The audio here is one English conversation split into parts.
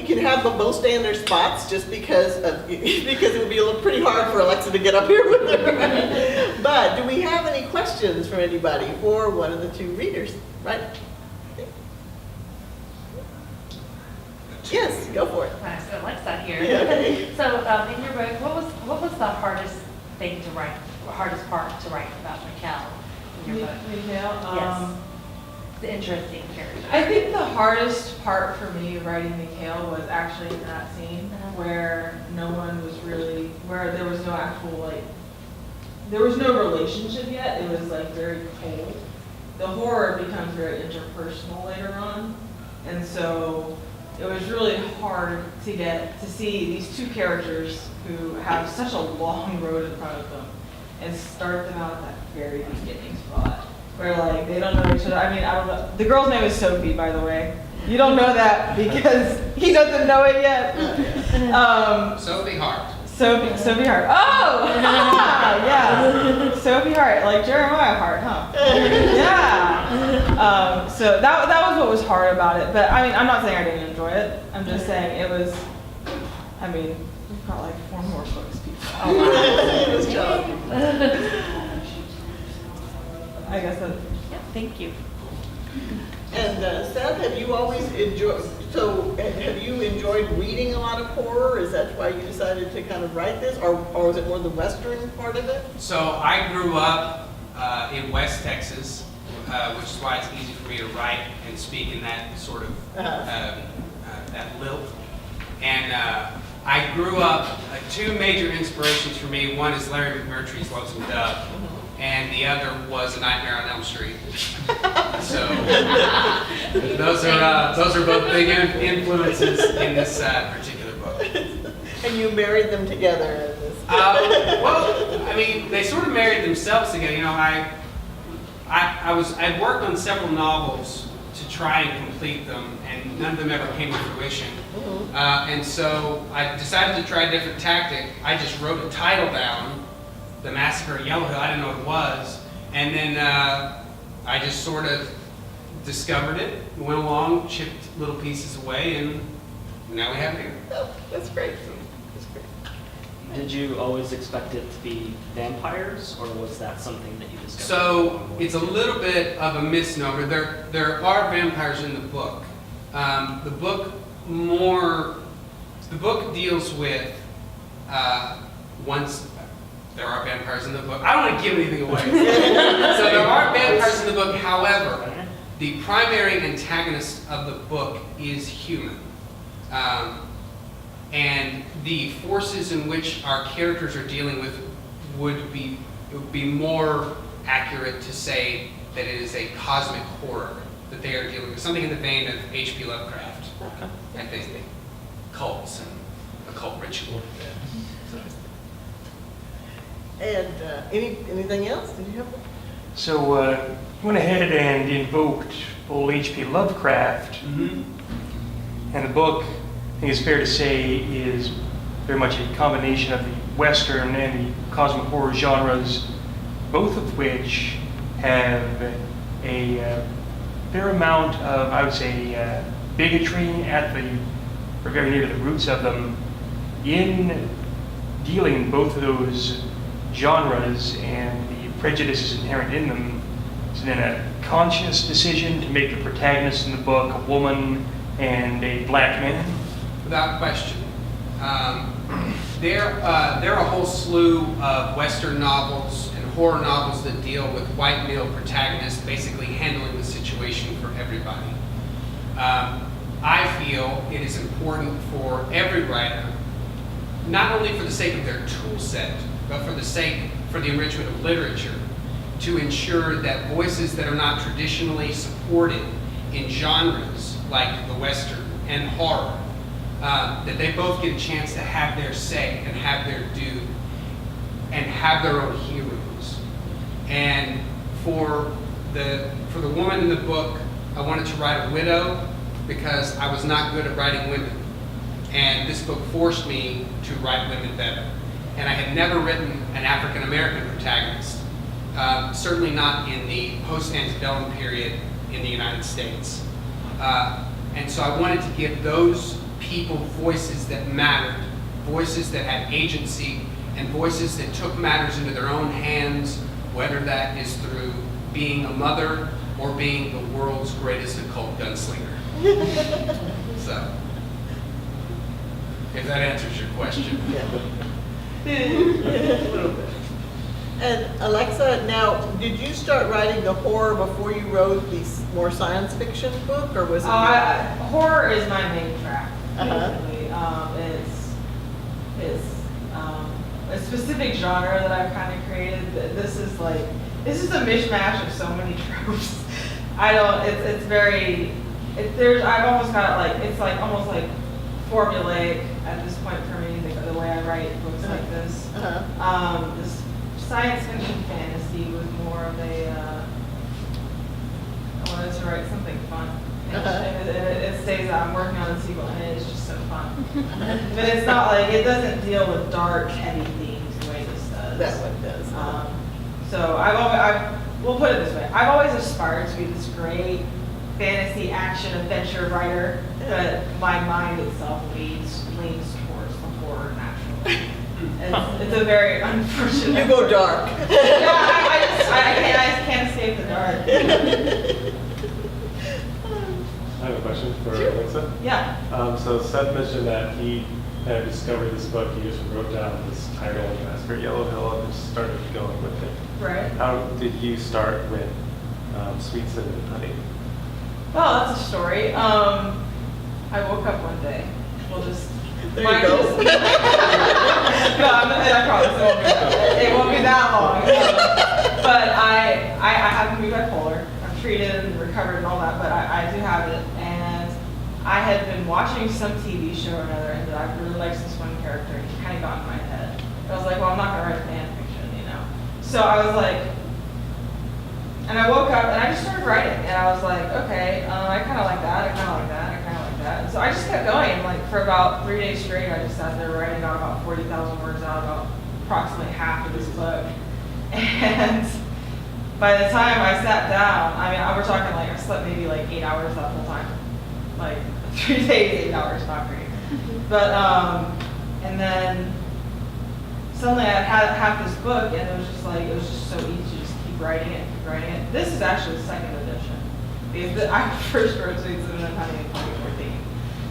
we can have them both stay in their spots just because it would be a little pretty hard for Alexa to get up here with her. But do we have any questions from anybody for one of the two readers? Right? Yes, go for it. Nice, so Alexa here. Yeah, okay. So in your book, what was the hardest thing to write, hardest part to write about Mikhail in your book? Mikhail? Yes. The interesting character. I think the hardest part for me writing Mikhail was actually in that scene where no one was really, where there was no actual, like, there was no relationship yet. It was like very cold. The horror becomes very interpersonal later on. And so it was really hard to get to see these two characters who have such a long road in front of them and start them out at that very beginning spot where like they don't know each other. I mean, I don't know. The girl's name is Sophie, by the way. You don't know that because he doesn't know it yet. Sophie Hart. Sophie Hart. Oh, yeah. Sophie Hart, like Jeremiah Hart, huh? Yeah. So that was what was hard about it. But I mean, I'm not saying I didn't enjoy it. I'm just saying it was. I mean, we've got like 4 more books, people. Oh, wow. It was challenging. I guess that. Yeah, thank you. And Seth, have you always enjoyed? So, have you enjoyed reading a lot of horror? Is that why you decided to kind of write this, or was it more the Western part of it? So I grew up in West Texas, which is why it's easy for me to write and speak in that sort of that lilt. And I grew up. 2 major inspirations for me. One is Larry McMurtry's Lonesome Dove, and the other was A Nightmare on Elm Street. So those are both big influences in this particular book. And you married them together in this. Well, I mean, they sort of married themselves together. You know, I'd worked on several novels to try and complete them, and none of them ever came to fruition. And so I decided to try a different tactic. I just wrote a title down, The Massacre at Yellow Hill. I didn't know what it was, and then I just sort of discovered it, went along, chipped little pieces away, and now we have it here. Oh, that's great. That's great. Did you always expect it to be vampires, or was that something that you discovered? So it's a little bit of a misnomer. There are vampires in the book. The book deals with once there are vampires in the book. I don't want to give anything away. So there are vampires in the book. However, the primary antagonist of the book is human. And the forces in which our characters are dealing with it would be more accurate to say that it is a cosmic horror that they are dealing with. Something in the vein of H.P. Lovecraft, I think. Cults and occult ritual. And anything else? Did you have one? So went ahead and invoked old H.P. Lovecraft, and the book, I think it's fair to say, is very much a combination of the Western and the cosmic horror genres, both of which have a fair amount of, I would say, bigotry or very near to the roots of them. In dealing both of those genres and the prejudices inherent in them, it's been a conscious decision to make the protagonist in the book a woman and a black man. Without question. There are a whole slew of Western novels and horror novels that deal with white male protagonists basically handling the situation for everybody. I feel it is important for every writer, not only for the sake of their tool set, but for the enrichment of literature, to ensure that voices that are not traditionally supported in genres like the Western and horror, that they both get a chance to have their say and have their due and have their own heroes. And for the woman in the book, I wanted to write a widow because I was not good at writing women. And this book forced me to write women better. And I had never written an African American protagonist, certainly not in the post-antebellum period in the United States. And so I wanted to give those people voices that mattered, voices that had agency, and voices that took matters into their own hands, whether that is through being a mother or being the world's greatest occult gunslinger. So, if that answers your question. And Alexa, now, did you start writing the horror before you wrote the more science fiction book, or was it? Horror is my main track, Uh-huh. basically. It's a specific genre that I've kind of created. This is a mishmash of so many tropes. I've almost got it it's like almost like formulaic at this point for me, the way I write books like this. Uh-huh. This science fiction fantasy was more of I wanted to write something fun. And it stays out. I'm working on a sequel and it is just so fun. But it's not it doesn't deal with dark, heavy themes the way this does. That one does. So we'll put it this way. I've always aspired to be this great fantasy action adventure writer, but my mind itself leans towards the horror naturally. It's a very unfortunate. You go dark. Yeah, I can't escape the dark. I have a question for Sure. Alexa. Yeah. So Seth mentioned that he kind of discovered this book. He just wrote down this title, Master Yellow Hill, and just started going with it. Right. How did you start with Sweets and Honey? Well, that's a story. I woke up one day. We'll just. There you go. No, I promise it won't be that long. But I happen to be bipolar. I'm treated and recovered and all that, but I do have it. And I had been watching some TV show or another, and I really liked this one character. And he kind of got in my head. I was like, well, I'm not going to write fan fiction, So I was like, and I woke up and I just started writing, and I was like, okay, I kind of like that, I kind of like that, I kind of like that. And so I just kept going, for about 3 days straight. I just sat there writing out about 40,000 words out, about approximately half of this book. And by the time I sat down, we're talking I slept maybe 8 hours that whole time. 3 days, 8 hours, not great. But, and then suddenly I had half this book, and it was just so easy to just keep writing it. This is actually the second edition, because I first wrote Sweets and Honey in 2014.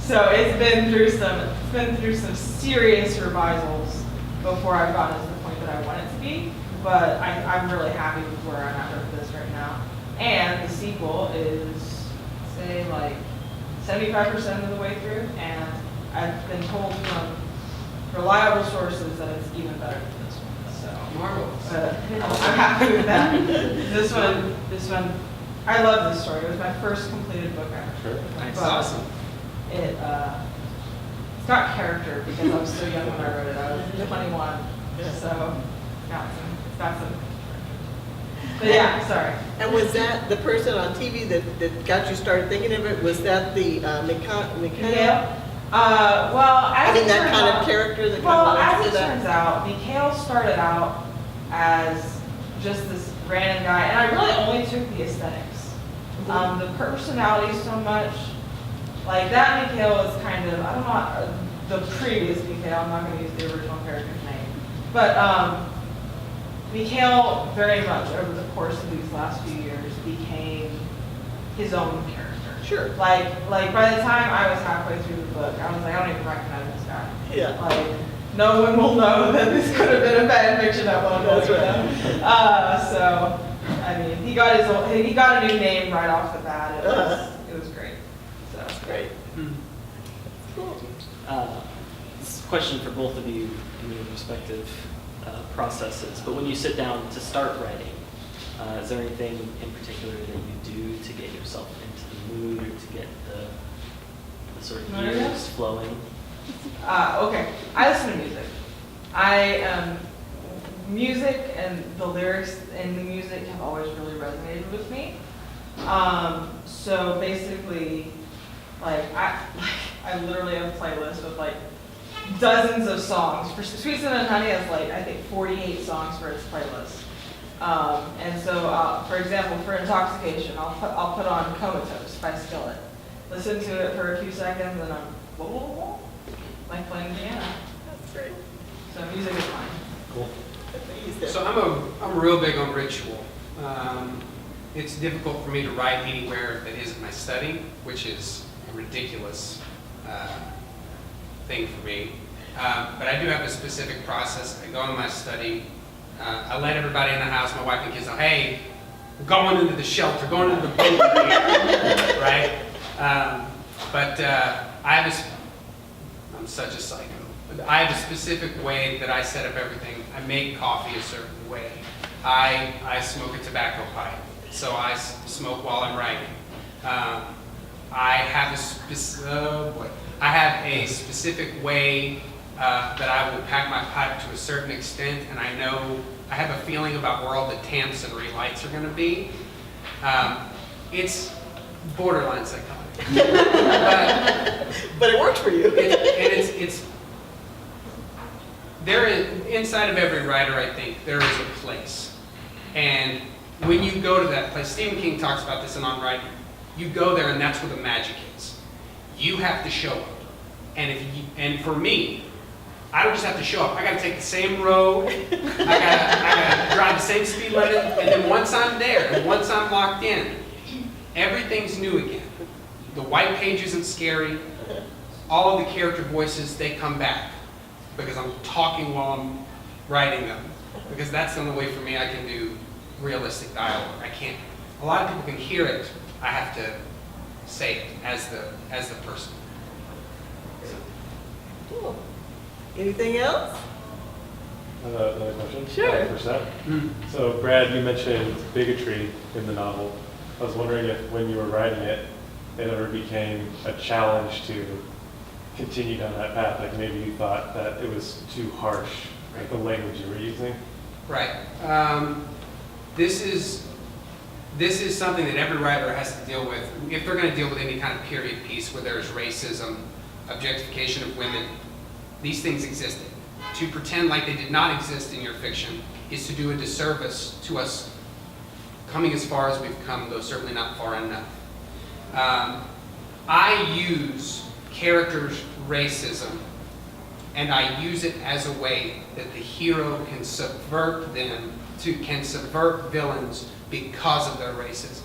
So it's been through some serious revisals before I've gotten to the point that I want it to be. But I'm really happy with where I'm at with this right now. And the sequel is, say, 75% of the way through, and I've been told from reliable sources that it's even better than this one. So Marvelous. I'm happy with that. This one, I love this story. It was my first completed book ever. Sure. That's But awesome. It's got character because I was so young when I wrote it. I was 21, so it's got some. But yeah, sorry. And was that the person on TV that got you started thinking of it? Was that the Mikhail? Yeah. Well, as it that turns kind out, of character that well, kind of as led it to that? turns out, Mikhail started out as just this random guy, and I really only took the aesthetics. The personality so much, that Mikhail is kind of, I don't know, the previous Mikhail, I'm not going to use the original character's name, but Mikhail very much over the course of these last few years became his own character. Sure. Like by the time I was halfway through the book, I was like, I don't even recognize this guy. Yeah. No one will know that this could have been a fan fiction novel. That's right. So, he got a new name right off the bat. It was great. So That's great. Cool. This is a question for both of you in your respective processes, but when you sit down to start writing, is there anything in particular that you do to get yourself into the mood or to get the sort of gears flowing? Okay, I listen to music. Music and the lyrics in the music have always really resonated with me. So basically, I literally have a playlist with dozens of songs. For Sweets and Honey has I think 48 songs for its playlist. And so, for example, for Intoxication, I'll put on Comatose by Skillet. Listen to it for a few seconds, and I'm like playing piano. That's great. So music is fine. Cool. So I'm real big on ritual. It's difficult for me to write anywhere that isn't my study, which is a ridiculous thing for me. But I do have a specific process. I go in my study. I let everybody in the house, my wife and kids know, hey, we're going into the shelter, going into the boat, right? I'm such a psycho. I have a specific way that I set up everything. I make coffee a certain way. I smoke a tobacco pipe, so I smoke while I'm writing. I have a specific way that I will pack my pipe to a certain extent, and I know I have a feeling about where all the tamps and relights are going to be. It's borderline psychotic. But it works for you. Inside of every writer, I think, there is a place. And when you go to that place, Stephen King talks about this in On Writing, you go there and that's where the magic is. You have to show up. And for me, I don't just have to show up. I got to take the same road. I got to drive the same speed limit. And then once I'm there, and once I'm locked in, everything's new again. The white page isn't scary. All of the character voices, they come back because I'm talking while I'm writing them. Because that's the only way for me I can do realistic dialogue. I can't. A lot of people can hear it. I have to say it as the person. Cool. Anything else? Another question? Sure. 100%. So Brad, you mentioned bigotry in the novel. I was wondering if when you were writing it, it ever became a challenge to continue down that path. Like maybe you thought that it was too harsh, like the language you were using. Right. This is something that every writer has to deal with. If they're going to deal with any kind of period piece where there's racism, objectification of women, these things existed. To pretend like they did not exist in your fiction is to do a disservice to us coming as far as we've come, though certainly not far enough. I use characters' racism, and I use it as a way that the hero can subvert villains because of their racism.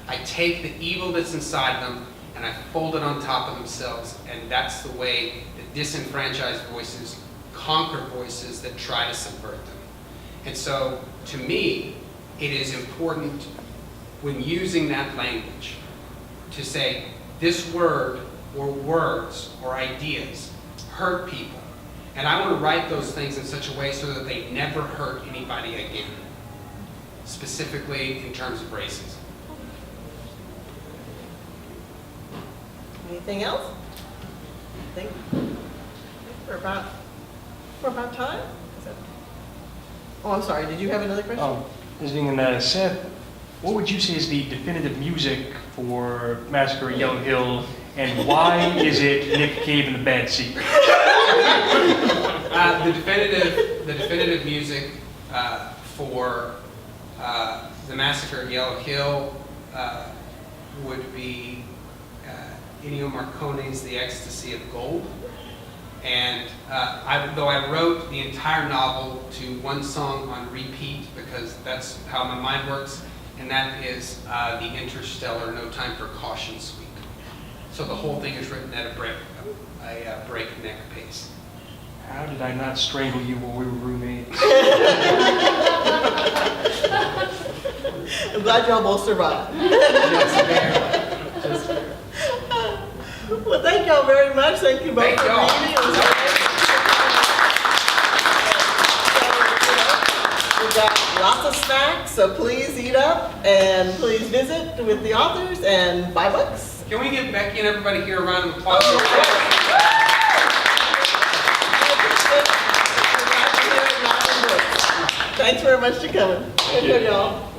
I take the evil that's inside them and I fold it on top of themselves, and that's the way that disenfranchised voices conquer voices that try to subvert them. And so, to me, it is important when using that language to say this word or words or ideas hurt people. And I want to write those things in such a way so that they never hurt anybody again, specifically in terms of racism. Anything else? I think we're about time. Oh, I'm sorry. Did you have another question? Visiting Seth, what would you say is the definitive music for Massacre at Yellow Hill, and why is it Nick Cave in the bad seat? The definitive music for the Massacre at Yellow Hill would be Ennio Morricone's The Ecstasy of Gold. And though I wrote the entire novel to one song on repeat because that's how my mind works, and that is the Interstellar No Time for Caution suite. So the whole thing is written at a breakneck pace. How did I not strangle you while we were roommates? I'm glad y'all both survived. Just barely. Well, thank y'all very much. Thank you both Thank for y'all. reading. It was We've got lots of snacks, so please eat up and please visit with the authors and buy books. Can we give Becky and everybody here a round of applause? Thanks very much for coming. Thank you, y'all.